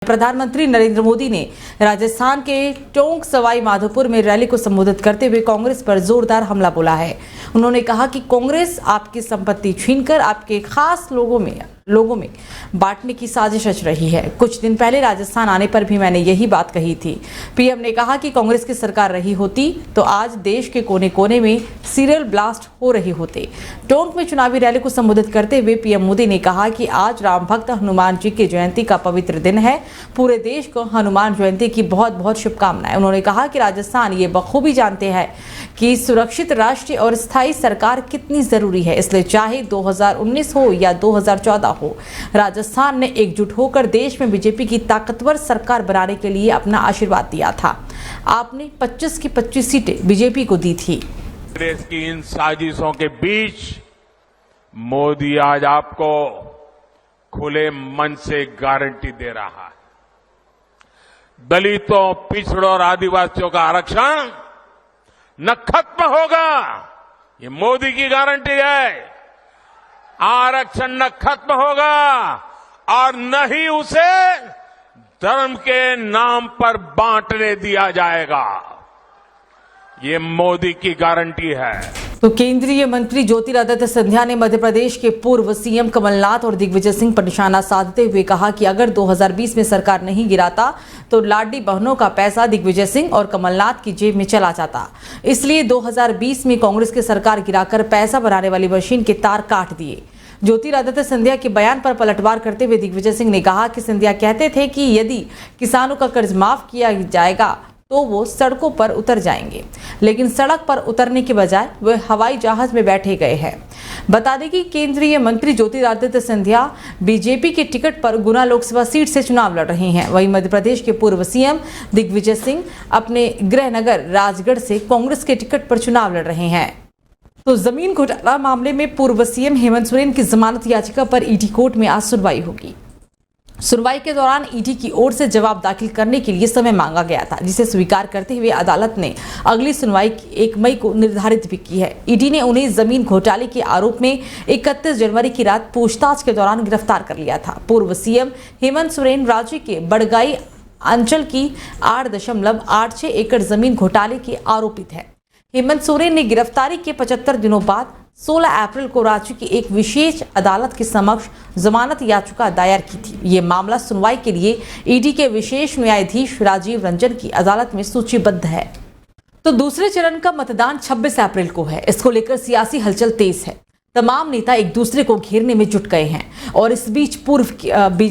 प्रधानमंत्री नरेंद्र मोदी ने राजस्थान के टोंक सवाई माधोपुर में रैली को संबोधित करते हुए कांग्रेस पर जोरदार हमला बोला है। उन्होंने कहा कि कांग्रेस आपकी संपत्ति छीनकर आपके खास लोगों में बांटने की साजिश रच रही है। कुछ दिन पहले राजस्थान आने पर भी मैंने यही बात कही थी। पीएम ने कहा कि कांग्रेस की सरकार रही होती तो आज देश के कोने कोने में सीरियल ब्लास्ट हो रहे होते। टोंक में चुनावी रैली को संबोधित करते हुए पीएम मोदी ने कहा कि आज राम भक्त हनुमान जी की जयंती का पवित्र दिन है। पूरे देश को हनुमान जयंती की बहुत बहुत शुभकामनाएं। उन्होंने कहा कि राजस्थान ये बखूबी जानते हैं कि सुरक्षित राष्ट्रीय और स्थायी सरकार कितनी जरूरी है। इसलिए चाहे 2019 हो या 2014 हो, राजस्थान ने एकजुट होकर देश में बीजेपी की ताकतवर सरकार बनाने के लिए अपना आशीर्वाद दिया था। आपने 25 की 25 सीटें बीजेपी को दी थी। कांग्रेस की इन साजिशों के बीच मोदी आज आपको खुले मन से गारंटी दे रहा है, दलितों, पिछड़ों और आदिवासियों का आरक्षण न खत्म होगा। ये मोदी की गारंटी है। आरक्षण न खत्म होगा और न ही उसे धर्म के नाम पर बांटने दिया जाएगा। ये मोदी की गारंटी है। तो केंद्रीय मंत्री ज्योतिरादित्य सिंधिया ने मध्य प्रदेश के पूर्व सीएम कमलनाथ और दिग्विजय सिंह पर निशाना साधते हुए कहा कि अगर 2020 में सरकार नहीं गिराता तो लाडली बहनों का पैसा दिग्विजय सिंह और कमलनाथ की जेब में चला जाता। इसलिए 2020 में कांग्रेस की सरकार गिराकर पैसा बनाने वाली मशीन के तार काट दिए। ज्योतिरादित्य सिंधिया के बयान पर पलटवार करते हुए दिग्विजय सिंह ने कहा कि सिंधिया कहते थे कि यदि किसानों का कर्ज माफ किया जाएगा तो वो सड़कों पर उतर जाएंगे, लेकिन सड़क पर उतरने के बजाय वे हवाई जहाज में बैठे गए हैं। बता दें कि केंद्रीय मंत्री ज्योतिरादित्य सिंधिया बीजेपी के टिकट पर गुना लोकसभा सीट से चुनाव लड़ रहे हैं। वहीं मध्य प्रदेश के पूर्व सीएम दिग्विजय सिंह अपने गृह नगर राजगढ़ से कांग्रेस के टिकट पर चुनाव लड़ रहे हैं। तो जमीन घोटाला मामले में पूर्व सीएम हेमंत सोरेन की जमानत याचिका पर ईडी कोर्ट में आज सुनवाई होगी। सुनवाई के दौरान ईडी की ओर से जवाब दाखिल करने के लिए समय मांगा गया था, जिसे स्वीकार करते हुए अदालत ने अगली सुनवाई 1 मई को निर्धारित भी की है। ईडी ने उन्हें जमीन घोटाले के आरोप में 31 जनवरी की रात पूछताछ के दौरान गिरफ्तार कर लिया था। पूर्व सीएम हेमंत सोरेन राज्य के बड़गाई अंचल की 8.86 एकड़ जमीन घोटाले के आरोपित है। हेमंत सोरेन ने गिरफ्तारी के 75 दिनों बाद 16 अप्रैल को राज्य की एक विशेष अदालत के समक्ष जमानत याचिका दायर की थी। ये मामला सुनवाई के लिए ईडी के विशेष न्यायाधीश राजीव रंजन की अदालत में सूचीबद्ध है। तो दूसरे चरण का मतदान 26 अप्रैल को है। इसको लेकर सियासी हलचल तेज है। तमाम नेता एक दूसरे को घेरने में जुट गए हैं और इस बीच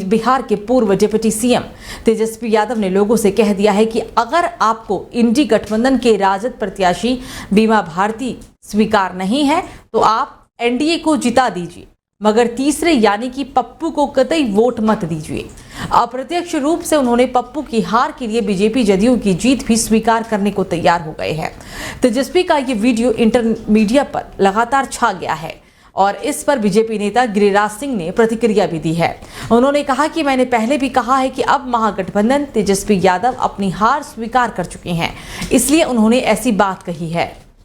बिहार के पूर्व डिप्टी सीएम तेजस्वी यादव ने लोगों से कह दिया है कि अगर आपको इंडी गठबंधन के राजद प्रत्याशी बीमा भारती स्वीकार नहीं है तो आप एनडीए को जिता दीजिए, मगर तीसरे यानी कि पप्पू को कतई वोट मत दीजिए। अप्रत्यक्ष रूप से उन्होंने पप्पू की हार के लिए बीजेपी जदयू की जीत भी स्वीकार करने को तैयार हो गए हैं। तेजस्वी का ये वीडियो इंटरमीडिया पर लगातार छा गया है और इस पर बीजेपी नेता गिरिराज सिंह ने प्रतिक्रिया भी दी है। उन्होंने कहा कि मैंने पहले भी कहा है कि अब महागठबंधन तेजस्वी यादव अपनी हार स्वीकार कर चुके हैं, इसलिए उन्होंने ऐसी बात कही है।